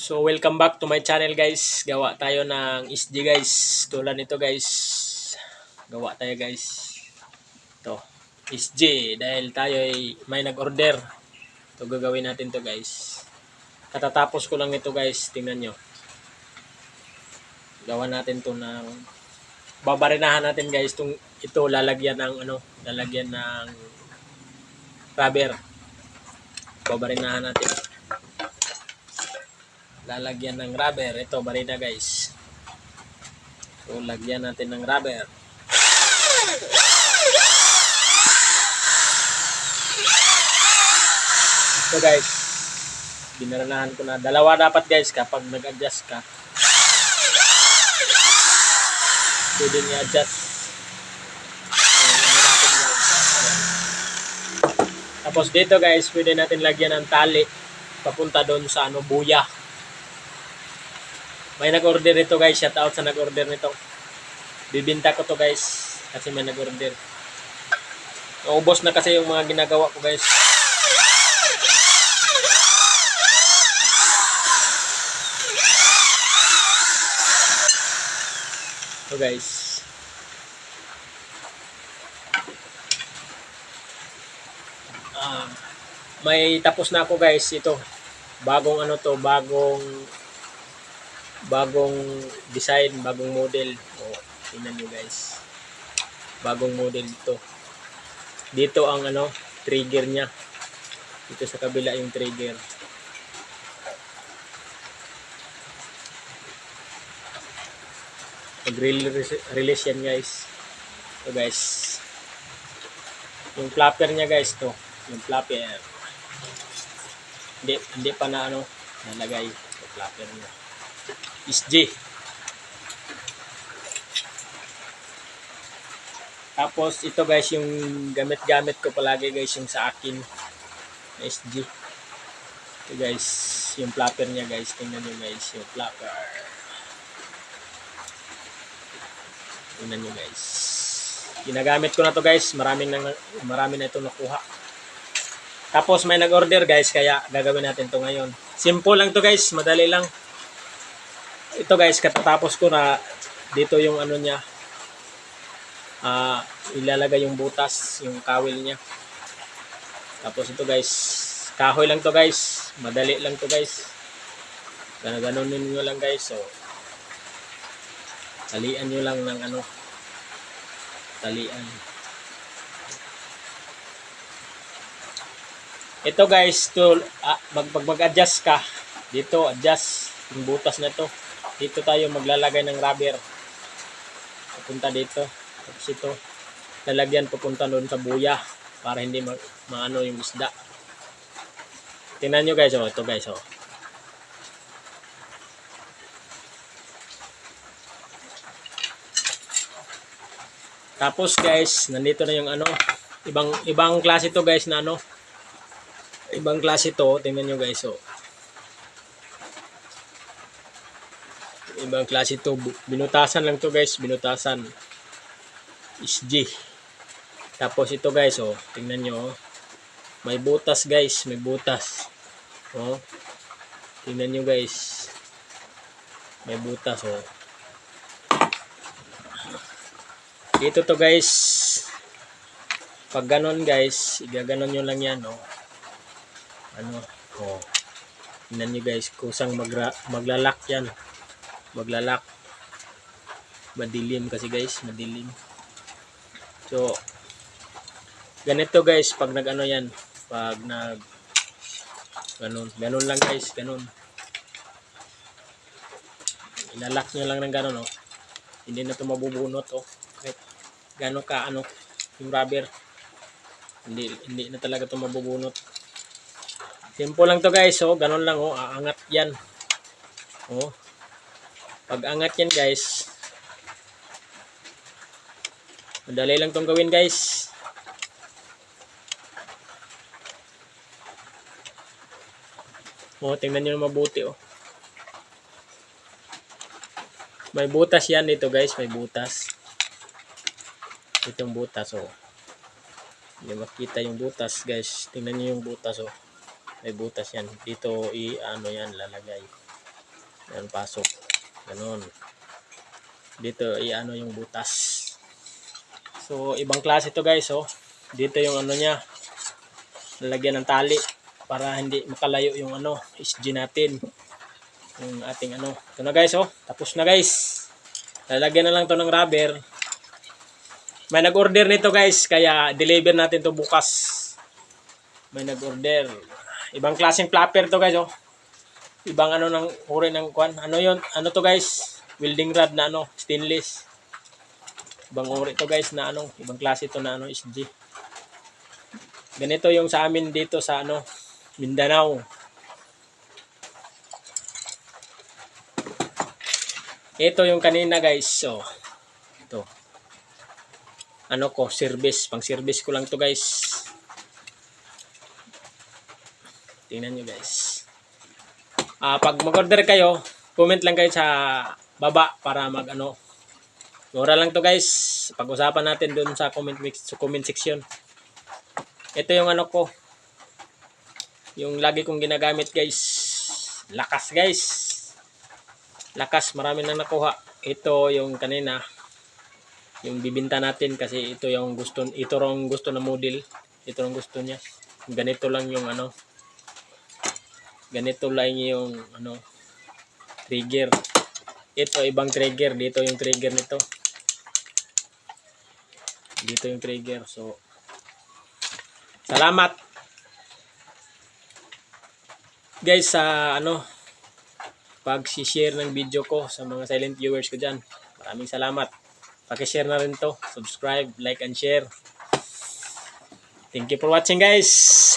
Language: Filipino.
So welcome back to my channel guys. Gawa tayo ng SG guys. Tulad nito guys. Gawa tayo guys. Ito. SG dahil tayo ay may nag-order. Ito gagawin natin to guys. Katatapos ko lang nito guys. Tingnan nyo. Gawa natin to ng babarinahan natin guys. Ito lalagyan ng lalagyan ng rubber. Babarinahan natin. Lalagyan ng rubber. Ito, barina guys. So, lagyan natin ng rubber. Ito guys. Binaranahan ko na. Dalawa dapat guys kapag nag-adjust ka. Pwede niya adjust. Tapos dito guys, pwede natin lagyan ng tali papunta doon sa buya. May nag-order nito guys. Shout out sa nag-order nito. Bibinta ko to guys. Kasi may nag-order. Naubos na kasi yung mga ginagawa ko guys. So guys. May tapos na ako guys. Ito. Bagong bagong design, bagong model. Tingnan nyo guys. Bagong model ito. Dito ang trigger niya. Dito sa kabila yung trigger. Mag-release yan guys. So guys. Yung flapper niya guys to. Yung flapper. Hindi pa na nalagay yung flapper niya. SG. Tapos ito guys yung gamit ko palagi guys yung sa akin SG. Ito guys yung flapper niya guys. Tingnan nyo guys yung flapper. Tingnan nyo guys. Ginagamit ko na to guys. Marami na ito nakuha. Tapos may nag-order guys kaya gagawin natin to ngayon. Simple lang to guys. Madali lang. Ito guys, katatapos ko na dito yung niya. Ilalagay yung butas, yung kawil niya. Tapos ito guys, kahoy lang to guys. Madali lang to guys. Ganonin nyo lang guys. So, talian nyo lang ng talian. Ito guys, to mag-adjust ka. Dito, adjust yung butas na to. Dito tayo maglalagay ng rubber. Papunta dito. Tapos ito, lalagyan papunta doon sa buya para hindi maano yung isda. Tingnan nyo guys, ito guys, Tapos guys, nandito na yung ibang klase to guys na ibang klase to. Tingnan nyo guys, ibang klase to. Binutasan lang to guys, binutasan. SG. Tapos ito guys, tingnan nyo, may butas guys, may butas. Tingnan nyo guys. May butas, Dito to guys. Pag ganon guys, igaganon nyo lang yan, Tingnan nyo guys, kusang maglalak yan. Maglalak. Madilim kasi guys, madilim. So, ganito guys, pag yan, pag ganon lang guys, ganon. Ilalak nyo lang ng ganon, Hindi na ito mabubunot, Kahit ganon ka, yung rubber. Hindi na talaga ito mabubunot. Simple lang to guys, ganon lang, aangat yan. Pag angat yan guys, madali lang tong gawin guys. Tingnan nyo mabuti, May butas yan dito guys, may butas. Itong butas, Hindi makita yung butas guys. Tingnan nyo yung butas, May butas yan. Dito yan lalagay. Yan, pasok. Ganon. Dito, i-ano yung butas. So, ibang klase to guys, oh. Dito yung ano niya. Lalagyan ng tali para hindi makalayo yung ano, SG natin. Yung ating ano. Ito na guys, oh. Tapos na guys. Lalagyan na lang to ng rubber. May nag-order nito guys, kaya deliver natin to bukas. May nag-order. Ibang klaseng flapper to guys, oh. Ibang ano ng uri ng kwan. Ano yun? Ano to guys? Welding rod na ano, stainless. Ibang uri to guys na ano, ibang klase to na ano, SG. Ganito yung sa amin dito sa ano, Mindanao. Ito yung kanina guys. So, ito. Ano ko, service. Pang service ko lang to guys. Tingnan nyo guys. Pag mag-order kayo, comment lang kayo sa baba para mag ano. Mura lang to guys. Pag-usapan natin dun sa comment section. Ito yung ano ko. Yung lagi kong ginagamit guys. Lakas guys. Lakas, marami na nakuha. Ito yung kanina. Yung bibinta natin kasi ito yung gusto, ito yung gusto na model. Ito yung gusto niya. Ganito lang yung ano. Ganito lang yung ano, trigger. Ito ibang trigger. Dito yung trigger nito. Dito yung trigger. So, salamat guys sa ano, pag-share ng video ko sa mga silent viewers ko dyan. Maraming salamat. Paki-share na rin to. Subscribe, like, and share. Thank you for watching guys.